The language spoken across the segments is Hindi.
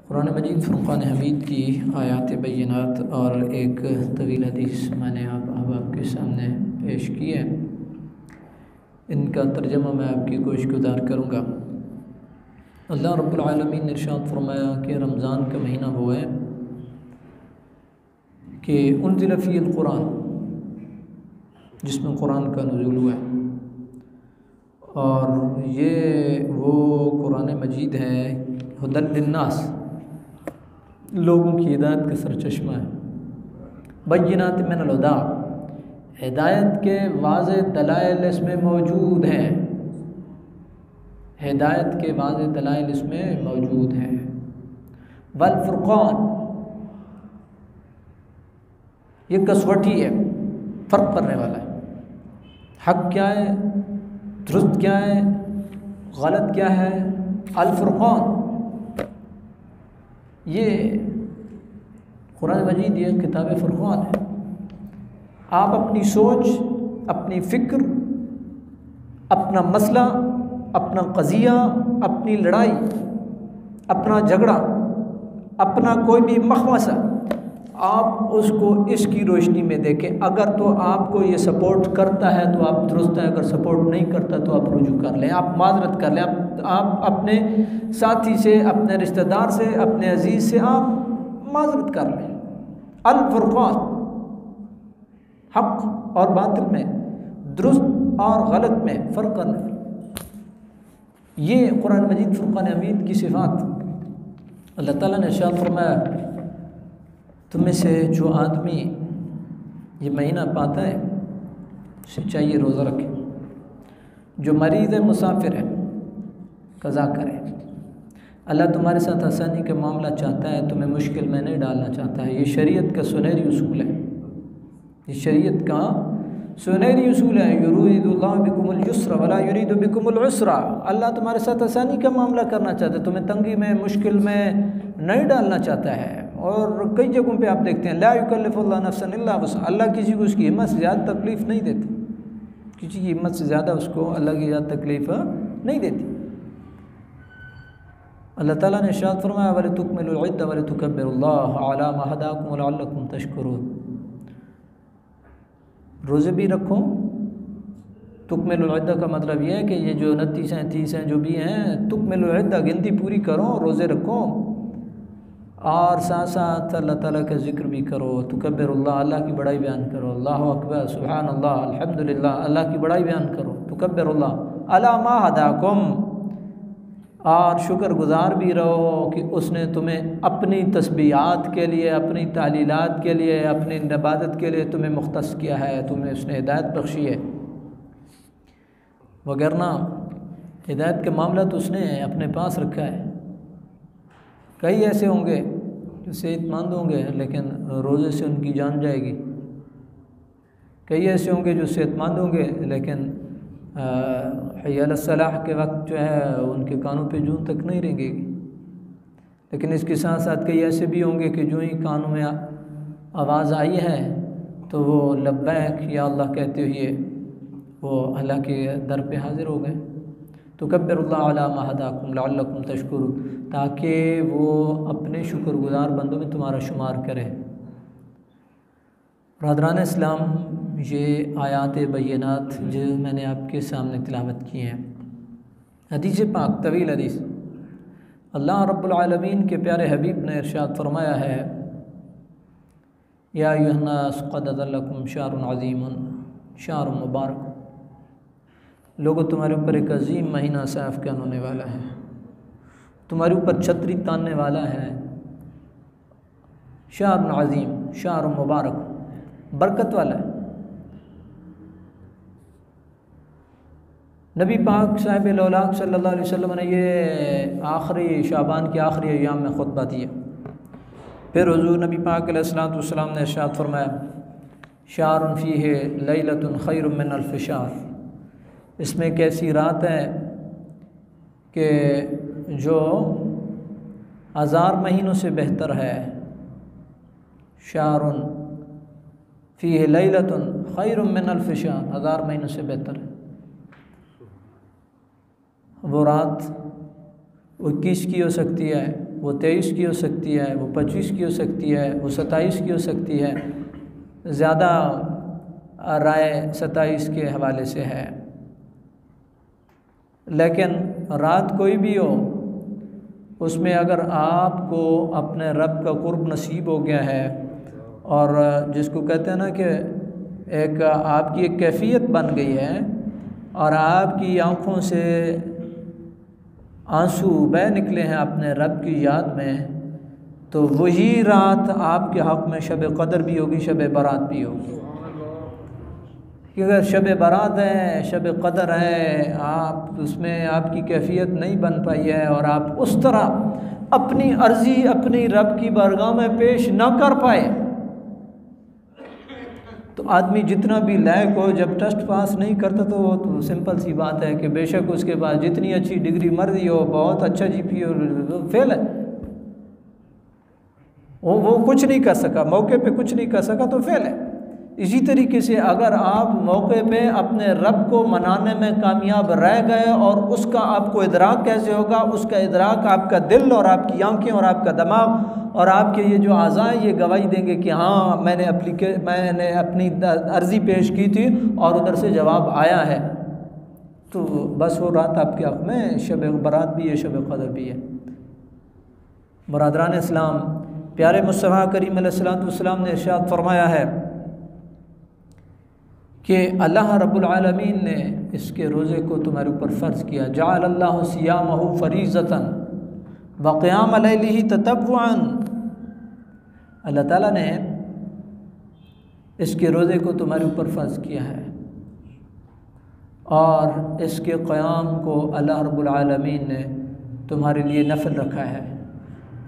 कुरान मजीद फ़ुरक़ान हमीद की आयात बय्यिनात और एक तवील हदीस मैंने अब आपके सामने पेश की है। इनका तर्जमा मैं आपकी गोश गुज़ार करूँगा। अल्लाह रब्बुल आलमीन ने इरशाद फरमाया कि रमज़ान का महीना वो है कि उन्ज़िल फ़ीहिल कुरान, जिसमें कुरान का नुज़ूल हुआ है, और ये वो कुरान मजीद है हुदल लिन्नास, लोगों की हिदायत का सरचश्मा है। बय्यिनात मिनल हुदा, हिदायत के वाज़े दलाइल इसमें मौजूद हैं। हिदायत के वाज़े दलाइल इसमें मौजूद हैं। वल फुरक़ान, ये कसवटी है, फ़र्क करने वाला है। हक़ क्या है, दुरुस्त क्या है, गलत क्या है। अल फुरक़ान, ये कुरान मजीद ये किताब फुरक़ान है। आप अपनी सोच, अपनी फ़िक्र, अपना मसला, अपना क़ज़िया, अपनी लड़ाई, अपना झगड़ा, अपना कोई भी मखमसा, आप उसको इसकी रोशनी में देखें। अगर तो आपको ये सपोर्ट करता है तो आप दुरुस्त है, अगर सपोर्ट नहीं करता तो आप रुजू कर लें, आप माजरत कर लें। आप अपने साथी से, अपने रिश्तेदार से, अपने अजीज़ से आप माजरत कर लें। अल फुरक़ान, हक़ और बातिल में, दुरुस्त और गलत में फ़र्क करने वाला, ये कुरान मजीद फ़ुरक़ान हमीद की सिफ़ात। अल्लाह ताला ने इरशाद फरमाया, तुम में से जो आदमी ये महीना पाता है उसे चाहिए रोज़ा रखे। जो मरीज़ है, मुसाफिर है, क़ज़ा करे। अल्लाह तुम्हारे साथ आसानी का मामला चाहता है, तुम्हें मुश्किल में नहीं डालना चाहता है। ये शरीयत का सुनहरी उसूल है, ये शरीयत का सुनहरी उसूल है। युरीदुल्लाहु बिकुमुल युस्रा वला युरीदु बिकुमुल उसरा। अल्लाह तुम्हारे साथ आसानी का मामला करना चाहता है, तुम्हें तंगी में, मुश्किल में नहीं डालना चाहता है। और कई जगहों पे आप देखते हैं, ला युकल्लिफुल्लाहु नफ्सन इल्ला वुसअहा, अल्लाह किसी को उसकी हिम्मत से ज़्यादा तकलीफ़ नहीं देती, किसी की हिम्मत से ज़्यादा उसको अल्लाह की ज़्यादा तकलीफ़ नहीं देती। अल्लाह ताला ने इरशाद फरमाया, वलितुकमिलुल इद्दह वलितुकब्बिरुल्लाह अला मा हदाकुम वलअल्लकुम तशकुरून। रोज़े भी रखो। तुकमिलुल इद्दह का मतलब यह है कि ये जो 29 हैं, 30 हैं, जो भी हैं, तुकमिलुल इद्दह, गिनती पूरी करो, रोज़े रखो, और साथ साथ अल्लाह ताला का ज़िक्र भी करो। तुकब्बिरुल्लाह, अल्लाह की बड़ाई बयान करो। अल्लाहु अकबर, सुभानअल्लाह, अल्हम्दुलिल्लाह, अल्लाह की बड़ाई बयान करो। तुकब्बिरुल्लाह अला मा हदाकुम, और शुक्रगुज़ार भी रहो कि उसने तुम्हें अपनी तस्बीहात के लिए, अपनी तालीलात के लिए, अपनी इबादत के लिए तुम्हें मुख्तस किया है, तुम्हें उसने हिदायत बख्शी है। वगरना हिदायत का मामला तो उसने अपने पास रखा है। कई ऐसे होंगे जो सेहतमंद होंगे लेकिन रोज़े से उनकी जान जाएगी। कई ऐसे होंगे जो सेहतमंद होंगे लेकिन हय्या अला सलाह के वक्त जो है उनके कानों पे जून तक नहीं रेंगेगी। लेकिन इसके साथ साथ कई ऐसे भी होंगे कि जो ही कानों में आवाज़ आई है तो वो लब्बैक या अल्लाह कहते हुए वो अल्लाह के दर पे हाज़िर हो गए। तुकब्बिरुल्लाह अला मा हदाकुम लअल्लकुम तशकुरून, ताकि वो अपने शुक्रगुज़ार बंदों में तुम्हारा शुमार करें। ब्रदरान इस्लाम, ये आयात बय्यिनात जो मैंने आपके सामने तिलावत की हैं, हदीस पाक तवील हदीस, अल्लाह रब्बुल आलमीन के प्यारे हबीब ने इरशाद फरमाया है, या अय्युहन्नास क़द अज़ल्लकुम शहरुन अज़ीमुन शहरुन मुबारक, लोगों तुम्हारे ऊपर एक अजीम महीना साफ़ क्या होने वाला है, तुम्हारे ऊपर छतरी तानने वाला है। शहरुन अज़ीम, शहरुन मुबारक, बरकत वाला है। नबी पाक साहिब लौलाक सल्लल्लाहु अलैहि वसल्लम ने ये आखिरी शाबान के आखिरी अय्याम में खुतबा दिया। फिर हुज़ूर नबी पाक अलैहिस्सलातु वस्सलाम ने इरशाद फरमाया, शहरुन फ़ीहि लैलतुन खैरुम मिन अल्फ़ि शहर, इसमें एक ऐसी रात है कि जो 1000 महीनों से बेहतर है। शहरुन फ़ीहि लैलतुन खैरुम मिन अल्फ़ि शहर, 1000 महीनों से बेहतर है। वो रात वो किसकी हो सकती है, वो 23 की हो सकती है, वो 25 की हो सकती है, वो 27 की हो सकती है। ज़्यादा राय 27 के हवाले से है। लेकिन रात कोई भी हो, उसमें अगर आपको अपने रब का कुर्ब नसीब हो गया है, और जिसको कहते हैं ना कि एक आपकी एक कैफियत बन गई है और आपकी आँखों से आंसू बह निकले हैं अपने रब की याद में, तो वही रात आपके हक़ में शब क़दर भी होगी, शब बारात भी होगी। कि अगर शब बारात है, शब क़दर है, आप उसमें आपकी कैफियत नहीं बन पाई है और आप उस तरह अपनी अर्ज़ी अपनी रब की बारगाह में पेश ना कर पाए, तो आदमी जितना भी लायक हो, जब टेस्ट पास नहीं करता तो सिंपल सी बात है कि बेशक उसके पास जितनी अच्छी डिग्री मर्जी हो, बहुत अच्छा GPA हो, फेल है। वो कुछ नहीं कर सका, मौके पे कुछ नहीं कर सका तो फेल है। इसी तरीके से अगर आप मौके पे अपने रब को मनाने में कामयाब रह गए, और उसका आपको इदराक कैसे होगा? उसका इदराक आपका दिल और आपकी आंखें और आपका दिमाग और आपके ये जो आज़ा ये गवाही देंगे कि हाँ मैंने अपनी अर्ज़ी पेश की थी और उधर से जवाब आया है, तो बस वो रात आपके हक़ में शब बारात भी है, शब क़दर भी है। बरादरान इस्लाम, प्यारे मुस्तफ़ा करीम अलैहिस्सलाम ने इरशाद फरमाया है कि अल्लाह रब्बुल आलमीन ने इसके रोज़े को तुम्हारे ऊपर फ़र्ज़ किया। जअलल्लाहु सियामहु फ़रीज़तन व क़ियाम लैलिही ततव्वुअन। अल्लाह ताला ने इसके रोज़े को तुम्हारे ऊपर फ़र्ज़ किया है और इसके क़याम को अल्लाह रब्बुल आलमीन ने तुम्हारे लिए नफ़िल रखा है।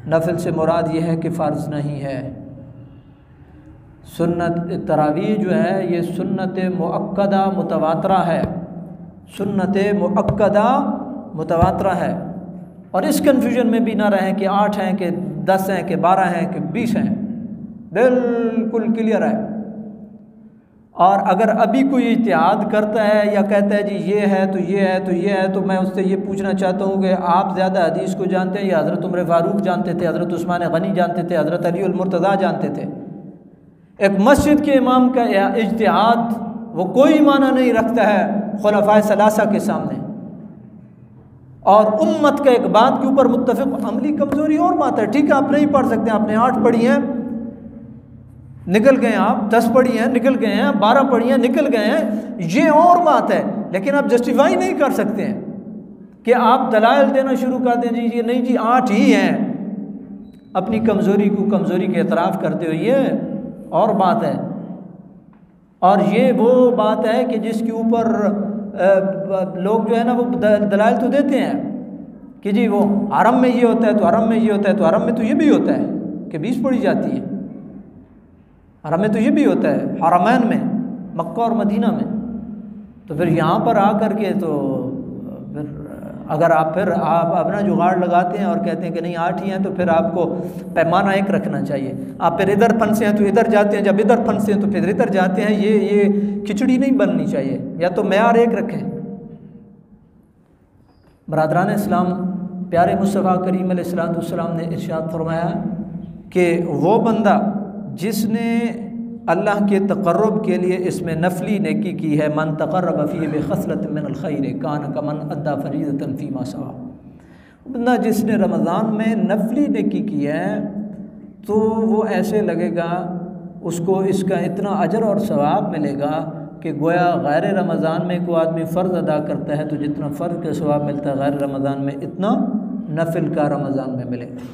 नफ़िल से मुराद ये है कि फ़र्ज़ नहीं है। सुन्नत तरावीह जो है ये सुन्नत मुअक्कदा मुतवातरा है, सुन्नत मुअक्कदा मुतवातरा है। और इस कन्फ्यूजन में भी ना रहें कि 8 हैं कि 10 हैं कि 12 हैं कि 20 हैं, बिल्कुल क्लियर है। और अगर अभी कोई इत्तेहाद करता है या कहता है जी ये है तो ये है तो ये है, तो मैं उससे ये पूछना चाहता हूँ कि आप ज़्यादा हदीस को जानते हैं या हज़रत उमर फ़ारूक जानते थे, हज़रत उस्मान गनी जानते थे, हज़रत अली अल मुर्तज़ा जानते थे? एक मस्जिद के इमाम का इज्तिहाद वो कोई माना नहीं रखता है खुलफाए सलासा के सामने। और उम्मत का एक बात के ऊपर मुत्तफ़िक़ अमली कमज़ोरी और बात है। ठीक है, आप नहीं पढ़ सकते, आपने 8 पढ़ी हैं निकल गए, आप 10 पढ़ी हैं निकल गए हैं, 12 पढ़ी हैं निकल गए हैं, ये और बात है। लेकिन आप जस्टिफाई नहीं कर सकते हैं कि आप दलाइल देना शुरू कर दें, जी ये नहीं जी 8 ही हैं। अपनी कमज़ोरी को कमज़ोरी के एतराफ़ करते हो, ये और बात है। और ये वो बात है कि जिसके ऊपर लोग जो है ना वो दलाइल तो देते हैं कि जी वो हरम में ये होता है तो हरम में ये होता है तो हरम में तो ये भी होता है कि 20 पढ़ी जाती है, हरम में तो ये भी होता है, हरमैन में मक्का और मदीना में। तो फिर यहाँ पर आकर के तो फिर अगर आप अपना जुगाड़ लगाते हैं और कहते हैं कि नहीं 8 ही हैं, तो फिर आपको पैमाना एक रखना चाहिए। आप फिर इधर फंसे हैं तो इधर जाते हैं, जब इधर फंसे हैं तो फिर इधर जाते हैं। ये खिचड़ी नहीं बननी चाहिए, या तो मेयार एक रखें। बरादरान इस्लाम, प्यारे मुस्तफ़ा करीम अलैहिस्सलाम ने इरशाद फरमाया कि वो बंदा जिसने अल्लाह के तक़र्रुब के लिए इसमें नफली नेकी की है, मन तक़र्रब फ़ीही बिख़स्लतिन मिनल ख़ैर कान कमन अद्दा फ़रीज़तन फ़ीमा सवा। बंदा जिसने रमज़ान में नफली नेकी की है तो वो ऐसे लगेगा उसको इसका इतना अजर और सवाब मिलेगा कि गोया गैर रमज़ान में कोई आदमी फ़र्ज़ अदा करता है तो जितना फ़र्ज़ का सवाब मिलता है गैर रमज़ान में, इतना नफिल का रमज़ान में मिलेगा।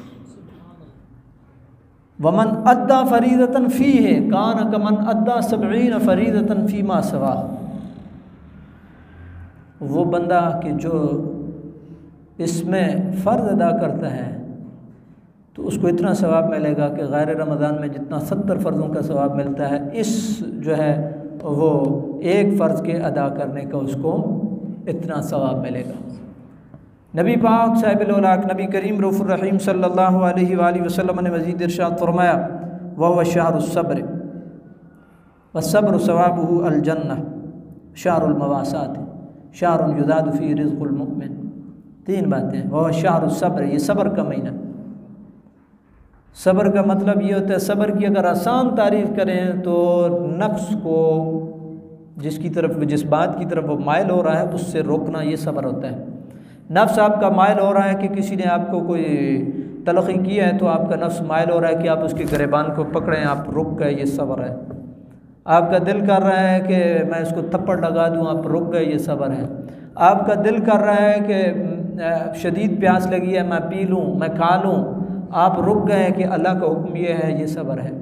वमन अद्दा फ़रीज़तन फ़ीही कान कमन अद्दा 70 फ़रीज़तन फ़ीमा सवा। वो बंदा कि जो इसमें फ़र्ज़ अदा करता है तो उसको इतना सवाब मिलेगा कि गैर रमज़ान में जितना 70 फ़र्ज़ों का सवाब मिलता है, इस जो है वो एक फ़र्ज़ के अदा करने का उसको इतना सवाब मिलेगा। नबी पाक साहिबुल औलाक नबी करीम रऊफ़ुर रहीम सल्लल्लाहु अलैहि वसल्लम ने मज़ीद इरशाद फरमाया, वह शहरुस सब्र व सब्र सवाबुहु अल जन्नह शहरुल मवासात शहरुन युज़ादु फ़ी रिज़्क़ुल मुमिन। 3 बातें। वह शहरुस सब्र, ये सब्र का महीना, सब्र का मतलब ये होता है, सब्र की अगर आसान तारीफ़ करें तो नफ्स को जिसकी तरफ, जिस बात की तरफ वो माइल हो रहा है उससे रोकना, ये सब्र होता है। नफ्स आपका माइल हो रहा है कि किसी ने आपको कोई तलखी किया है तो आपका नफ्स माइल हो रहा है कि आप उसके गिरबान को पकड़ें, आप रुक गए, ये सब्र है। आपका दिल कर रहा है कि मैं इसको थप्पड़ लगा दूं, आप रुक गए, ये सब्र है। आपका दिल कर रहा है कि शदीद प्यास लगी है, मैं पी लूँ, मैं खा लूँ, आप रुक गए कि अल्लाह का हुक्म ये है, ये सब्र है।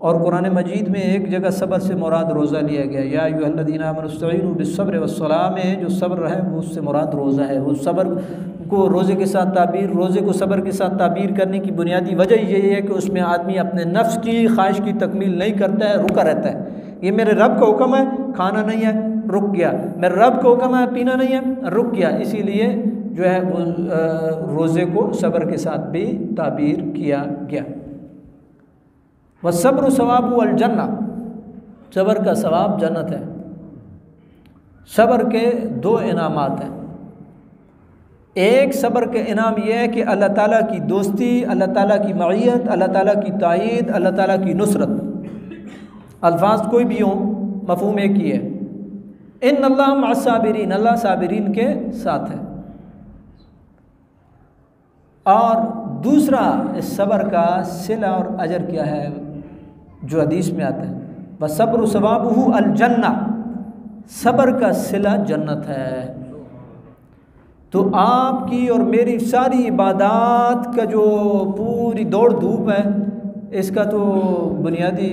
और कुरान मजीद में एक जगह सब्र से मुराद रोज़ा लिया गया, या अय्युहल्लज़ीना आमनू इस्तईनू बिस्सब्रि वस्सलाह में जो सब्र है वो उससे मुराद रोज़ा है। वो सब्र को रोज़े के साथ ताबीर, रोज़े को सब्र के साथ ताबीर करने की बुनियादी वजह यही है कि उसमें आदमी अपने नफ्स की ख्वाहिश की तकमील नहीं करता है, रुका रहता है। ये मेरे रब का हुक्म है, खाना नहीं है, रुक गया। मेरे रब का हुक्म है, पीना नहीं है, रुक गया। इसीलिए जो है वो रोज़े को सब्र के साथ भी ताबीर किया गया। वह सब्र सवाबु अल जन्ना, सब्र का सवाब जन्नत है। सब्र के दो इनामात हैं। एक सब्र के इनाम यह है कि अल्लाह ताला की दोस्ती, अल्लाह ताला की मईयत, अल्लाह ताला की तायीद, अल्लाह ताला की नुसरत। अल्फाज कोई भी हो, मफहूम एक ही है, इन्नल्लाह मअस्साबिरीन, अल्लाह साबिरीन के साथ है। और दूसरा इस सब्र का सिला और अजर क्या है, जो हदीस में आता है, वह सब्र सवाबुहु अल जन्ना, सब्र का सिला जन्नत है। तो आपकी और मेरी सारी इबादत का जो पूरी दौड़ धूप है, इसका तो बुनियादी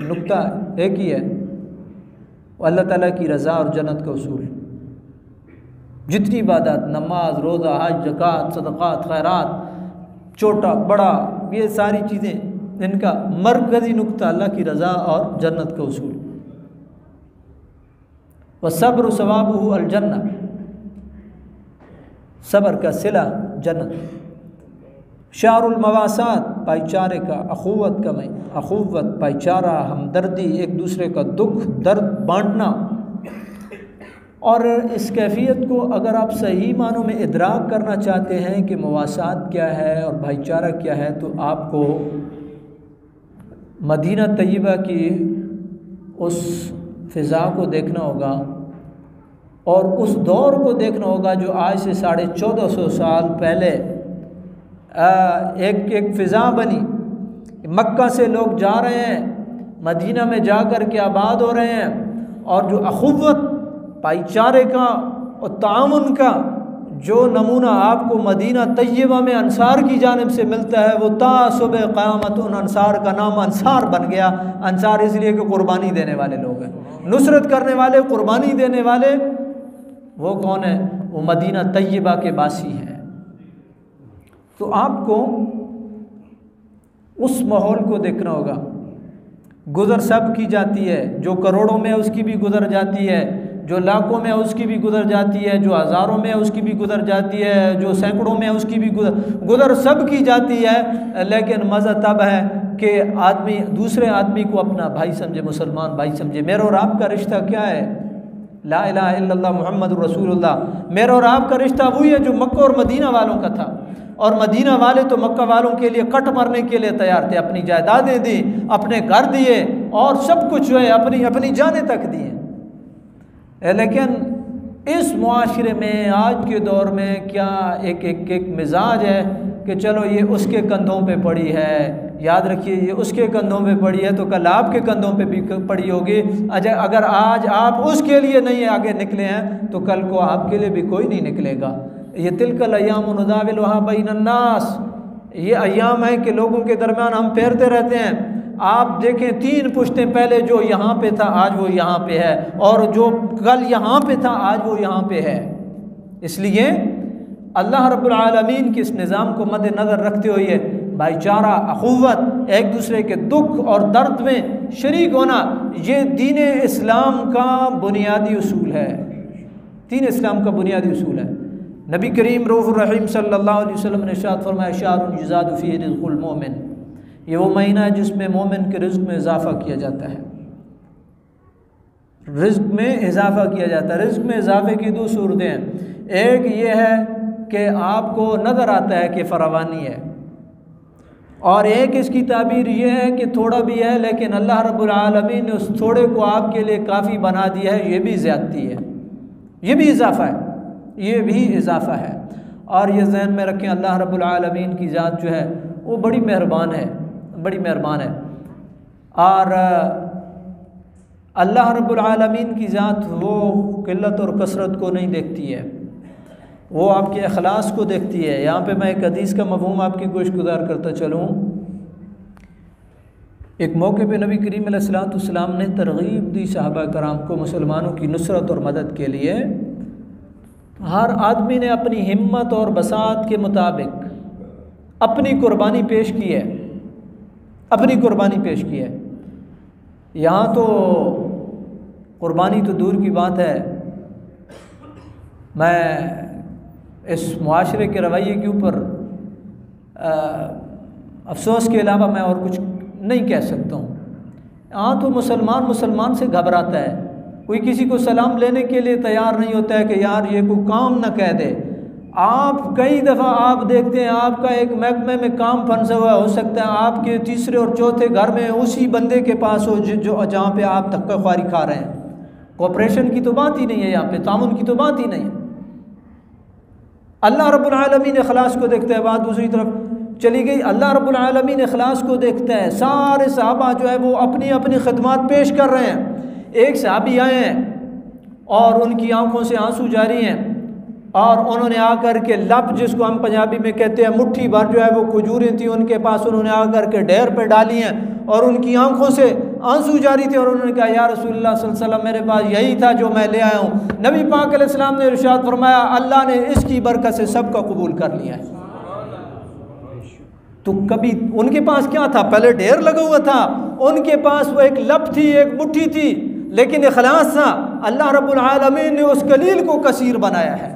नुक्ता एक ही है, अल्लाह ताला की रज़ा और जन्नत का उसूल। जितनी इबादत, नमाज, रोज़ा, हज, ज़कात, सदक़ात, खैरात, छोटा बड़ा, ये सारी चीज़ें, इनका मरकज़ी नुक्ता अल्लाह की रज़ा और जन्नत का उसूल। व सब्र सवाबुहु अल जन्ना, सब्र का सिला जन्नत। शारुल मवासात, भाईचारे का, अखुवत का मई, अखुवत भाईचारा, हमदर्दी, एक दूसरे का दुख दर्द बांटना। और इस कैफियत को अगर आप सही मानों में इदराक करना चाहते हैं कि मवासात क्या है और भाईचारा क्या है, तो आपको मदीना तय्यबा की उस फ़िज़ा को देखना होगा और उस दौर को देखना होगा जो आज से 1450 साल पहले एक फ़िज़ा बनी। मक्का से लोग जा रहे हैं, मदीना में जाकर के आबाद हो रहे हैं, और जो अखुवत, भाईचारे का और तामुन का जो नमूना आपको मदीना तय्यबा में अंसार की जानिब से मिलता है, वो ता सुबह क़यामत उन अंसार का नाम अंसार बन गया। अंसार इसलिए कि कुर्बानी देने वाले लोग हैं, नुसरत करने वाले, कुर्बानी देने वाले। वो कौन है? वो मदीना तय्यबा के बासी हैं। तो आपको उस माहौल को देखना होगा। गुज़र सब की जाती है, जो करोड़ों में उसकी भी गुज़र जाती है, जो लाखों में उसकी भी गुज़र जाती है, जो हज़ारों में उसकी भी गुज़र जाती है, जो सैकड़ों में उसकी भी गुज़र सब की जाती है। लेकिन मज़ा तब है कि आदमी दूसरे आदमी को अपना भाई समझे, मुसलमान भाई समझे। मेरा और आपका रिश्ता क्या है? ला इलाहा इल्लल्लाह मुहम्मदुर रसूलुल्लाह। मेरा और आपका रिश्ता वही है जो मक्का और मदीना वालों का था। और मदीना वाले तो मक्का वालों के लिए कट मरने के लिए तैयार थे, अपनी जायदादें दी, अपने घर दिए, और सब कुछ जो है अपनी अपनी जानें तक दिए। लेकिन इस मुआशरे में आज के दौर में क्या एक मिजाज है कि चलो ये उसके कंधों पे पड़ी है, याद रखिए ये उसके कंधों पे पड़ी है तो कल आपके कंधों पे भी पड़ी होगी। अगर आज आप उसके लिए नहीं आगे निकले हैं तो कल को आपके लिए भी कोई नहीं निकलेगा। ये तिलकल अय्याम नुदाविलुहा बैनन्नास, ये अय्याम है कि लोगों के दरमियान हम फेरते रहते हैं। आप देखें 3 पुश्तें पहले जो यहाँ पे था आज वो यहाँ पे है, और जो कल यहाँ पे था आज वो यहाँ पे है। इसलिए अल्लाह रब्बुल आलमीन के इस निज़ाम को मद्देनज़र रखते हुए भाईचारा, अखुवत, एक दूसरे के दुख और दर्द में शरीक होना, ये दीन इस्लाम का बुनियादी उसूल है। दीन इस्लाम का बुनियादी उसूल है। नबी करीम रऊफ़ुर रहीम सल्लल्लाहु अलैहि वसल्लम ने इरशाद फरमाया, शाहरुन युज़ादु फ़ीहि रिज़्क़ुल मोमिन, ये वो महीना है जिसमें मोमिन के रिज़्क़ में इजाफ़ा किया जाता है। रिज़्क़ में इजाफ़ा किया जाता है। रिज़्क़ में इजाफ़े की 2 सूरतें हैं। एक ये है कि आपको नज़र आता है कि फरावानी है, और एक इसकी ताबीर ये है कि थोड़ा भी है लेकिन अल्लाह रब्बुल आलमीन ने उस थोड़े को आपके लिए काफ़ी बना दिया है, ये भी ज़्यादती है, ये भी इजाफ़ा है, ये भी इजाफ़ा है। और ये जहन में रखें अल्लाह रब्बुल आलमीन की ज़ात जो है वो बड़ी मेहरबान है, बड़ी मेहरबान है। और अल्लाह रब्बुल आलमीन की ज़ात वो क़िल्लत और कसरत को नहीं देखती है, वो आपके अखलास को देखती है। यहाँ पे मैं एक हदीस का मफ़हूम आपकी गोश गुज़ार करता चलूँ। एक मौके पे नबी करीम अलैहिस्सलाम ने तरग़ीब दी सहाबा कराम को मुसलमानों की नुसरत और मदद के लिए। हर आदमी ने अपनी हिम्मत और बसात के मुताबिक अपनी कुर्बानी पेश की है, अपनी कुर्बानी पेश की है। यहाँ तो कुर्बानी तो दूर की बात है, मैं इस मुआशरे के रवैये के ऊपर अफसोस के अलावा मैं और कुछ नहीं कह सकता हूँ। यहाँ तो मुसलमान से घबराता है, कोई किसी को सलाम लेने के लिए तैयार नहीं होता है कि यार ये कोई काम ना कह दे। आप कई दफ़ा आप देखते हैं आपका एक महकमे में काम फंसा हुआ हो सकता है आपके तीसरे और चौथे घर में उसी बंदे के पास हो जो जहाँ पे आप धक्का ख्वारी खा रहे हैं। कोऑपरेशन की तो बात ही नहीं है, यहाँ पे तामुन की तो बात ही नहीं है। अल्लाह रब्बुल आलमीन इखलास को देखता है। बात दूसरी तरफ चली गई, अल्लाह रब्बुल आलमीन इखलास को देखता है। सारे सहाबा जो है वो अपनी अपनी खिदमत पेश कर रहे हैं। एक सहाबी आए हैं और उनकी आंखों से आंसू जारी हैं और उन्होंने आकर के लब, जिसको हम पंजाबी में कहते हैं मुट्ठी भर जो है वो खजूरें थी उनके पास, उन्होंने आकर के ढेर पे डाली हैं और उनकी आंखों से आंसू जारी थे। और उन्होंने कहा या रसूलुल्लाह सल्लल्लाहु अलैहि वसल्लम मेरे पास यही था जो मैं ले आया हूँ। नबी पाक अलैहिस्सलाम ने इरशाद फरमाया अल्लाह ने इसकी बरकत से सबका कबूल कर लिया है। तो कभी उनके पास क्या था, पहले ढेर लगा हुआ था, उनके पास वो एक लब थी, एक मुट्ठी थी, लेकिन इखलास था। अल्लाह रब्बुल आलमीन ने उस कलील को कसीर बनाया है।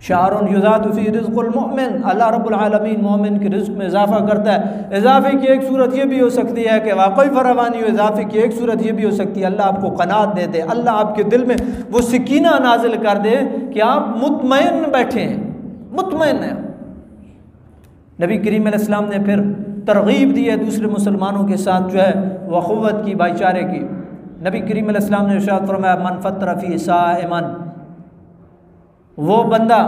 शारुन युज़ादु फी रिज़्क़िल मुमिन, अल्लाह रब्बुल आलमीन मोमिन के रिज़्क़ में इजाफ़ा करता है। इजाफ़े की एक सूरत ये भी हो सकती है कि वाकई फरावानी हो, इजाफ़े की एक सूरत ये भी हो सकती है अल्लाह आपको क़नाअत दे दे, अल्लाह आपके दिल में वो सकीना नाजिल कर दे कि आप मुतमईन बैठे हैं, मुतमईन हैं। नबी करीम अलैहिस्सलाम ने फिर तरगीब दी है दूसरे मुसलमानों के साथ जो है वह ख़ुव्वत की, भाईचारे की। नबी करीम अलैहिस्सलाम ने इरशाद फरमाया मन फतरा फी साइमन, वो बंदा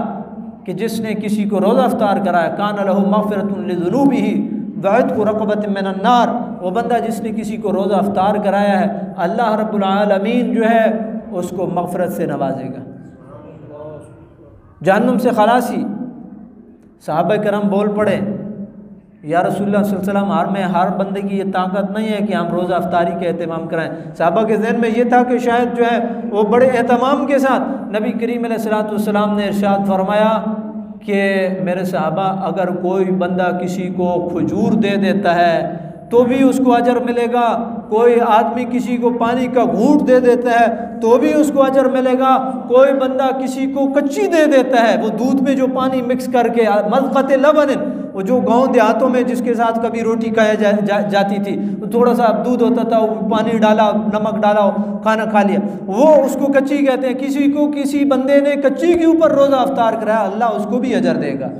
कि जिसने किसी को रोज़ा अफ्तार कराया, कान लहू मग़फ़िरतुन लिज़ुनूबिही व इत्क़ु रक़बतिन मिनन नार, वो बंदा जिसने किसी को रोज़ा अफ्तार कराया है अल्लाह रब्बुल आलमीन जो है उसको मग़फ़िरत से नवाजेगा, जहन्नुम से खलासी। सहाबा करम बोल पड़े या रसूलुल्लाह सल्लल्लाहु अलैहि वसल्लम हर में हर बंदे की ये ताकत नहीं है कि हम रोज़ा अफ्तारी का एहतमाम कराएं। सहाबा के ज़हन में ये था कि शायद जो है वो बड़े एहतमाम के साथ नबी करीम अलैहिस्सलाम ने इरशाद फरमाया कि मेरे सहाबा अगर कोई बंदा किसी को खजूर दे देता है तो भी उसको अजर मिलेगा, कोई आदमी किसी को पानी का घूंट दे देता है तो भी उसको अजर मिलेगा, कोई बंदा किसी को कच्ची दे देता है, वो दूध में जो पानी मिक्स करके मज़क़त लबन, वो जो गाँव देहातों में जिसके साथ कभी रोटी खाया जाती थी तो थोड़ा सा दूध होता था, वो पानी डाला, नमक डाला, खाना खा लिया, वो उसको कच्ची कहते हैं। किसी को किसी बंदे ने कच्ची के ऊपर रोज़ा अफ्तार कराया अल्लाह उसको भी अजर देगा।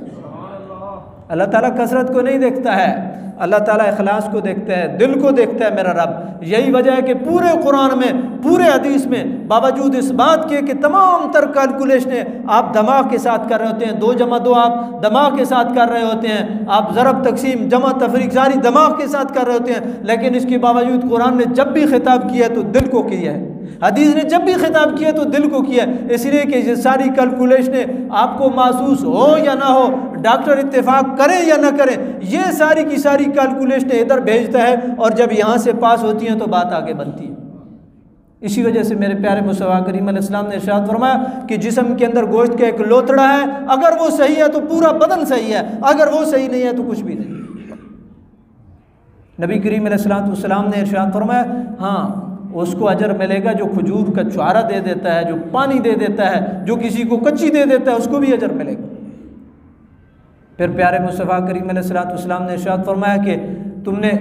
अल्लाह ताला कसरत को नहीं देखता है, अल्लाह ताला इखलास को देखता है, दिल को देखता है मेरा रब। यही वजह है कि पूरे कुरान में, पूरे हदीस में बावजूद इस बात के कि तमाम तर कैलकुलेशनें आप दिमाग के साथ कर रहे होते हैं, 2 जमा 2 आप दिमाग के साथ कर रहे होते हैं, आप ज़रब तकसीम जमा तफरीक सारी दिमाग के साथ कर रहे होते हैं, लेकिन इसके बावजूद कुरान ने जब भी खिताब किया तो दिल को किया है, हदीस ने जब भी खिताब किया तो दिल को किया, इसलिए कि ये सारी कैलकुलेशनें आपको महसूस हो या ना हो, डॉक्टर इत्तेफाक करें या ना करें, ये सारी की सारी कैलकुलेशनें इधर भेजता है और जब यहाँ से पास होती हैं तो बात आगे बनती है। इसी वजह से मेरे प्यारे मुस्तफ़ा करीम अलैहिस्सलाम ने इरशाद फरमाया कि जिस्म के अंदर गोश्त का एक लोथड़ा है, अगर वो सही है तो पूरा बदन सही है, अगर वो सही नहीं है तो कुछ भी नहीं। नबी करीम अलैहिस्सलाम ने इरशाद फरमाया हाँ उसको अजर मिलेगा जो खजूर का छुआरा दे देता है, जो पानी दे देता है, जो किसी को कच्ची दे देता है उसको भी अजर मिलेगा। फिर प्यारे मुस्तफ़ा करीम अलैहिस्सलाम ने इरशाद फरमाया कि तुमने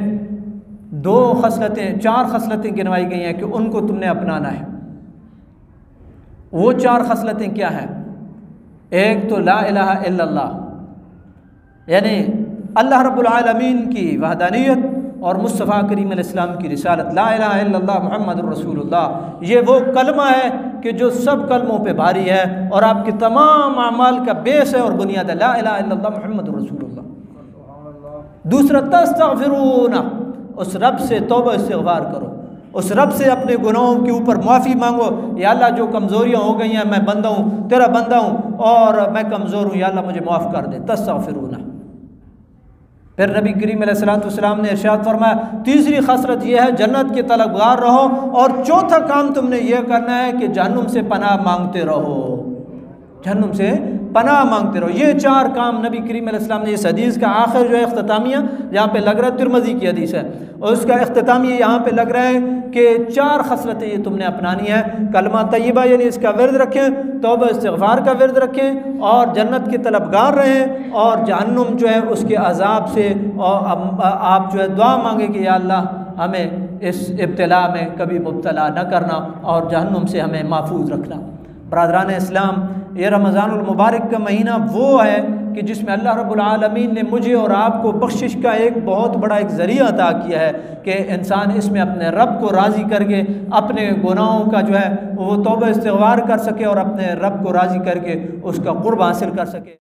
2 खसलतें 4 खसलतें गिनवाई गई हैं कि उनको तुमने अपनाना है। वो 4 खसलतें क्या हैं? एक तो ला इलाहा इल्लल्लाह, यानी अल्लाह रब्बुल आलमीन की वहदानियत और मुस्तफ़ा करीम अलैहिस्सलाम की रिसालत, ला इलाहा इल्लल्लाह मुहम्मदुर रसूलुल्लाह, ये वो कलमा है कि जो सब कलमों पे भारी है और आपके तमाम अमाल का बेस है और बुनियाद है। ला इलाहा इल्लल्लाह मुहम्मदुर रसूलुल्लाह। दूसरा, तस्तगफिरूना, उस रब से तौबा इस्तिग़फ़ार करो, उस रब से अपने गुनाहों के ऊपर माफ़ी मांगो। या अल्लाह जो कमज़ोरियाँ हो गई हैं, मैं बंदा हूँ, तेरा बंदा हूँ और मैं कमज़ोर हूँ, या अल्लाह मुझे माफ़ कर दे। तस्तगफिरूना। फिर नबी करीम अलैहिस्सलाम ने इरशाद फरमाया, तीसरी खसरत यह है जन्नत के तलबगार रहो, और चौथा काम तुमने यह करना है कि जहन्नुम से पनाह मांगते रहो, जहन्नुम से पनाह मांगते रहो। ये 4 काम नबी करीम अलैहिस्सलाम ने, इस हदीस का आखिर जो है इख्तितामिया यहाँ पे लग रहा है, तिरमिज़ी की हदीस है, और उसका इख्तितामिया यहाँ पे लग रहा है कि 4 खसलतें ये तुमने अपनानी है। कलमा तय्यबा यानी इसका विर्द रखें, तौबा इस्तिग़फ़ार का विर्द रखें, और जन्नत के तलबगार रहें, और जहन्नुम जो है उसके अज़ाब से और आप जो है दुआ मांगे कि या अल्लाह हमें इस इब्तिला में कभी मुब्तला न करना और जहन्नुम से हमें महफूज रखना। बरादरान इस्लाम, ये रमज़ानुल मुबारक का महीना वो है कि जिसमें अल्लाह रब्बुल आलमीन ने मुझे और आपको बख्शिश का एक बहुत बड़ा एक ज़रिया अता किया है कि इंसान इसमें अपने रब को राज़ी करके अपने गुनाहों का जो है वो तौबा इस्तिग़फ़ार कर सके और अपने रब को राज़ी करके उसका क़ुर्ब हासिल कर सके।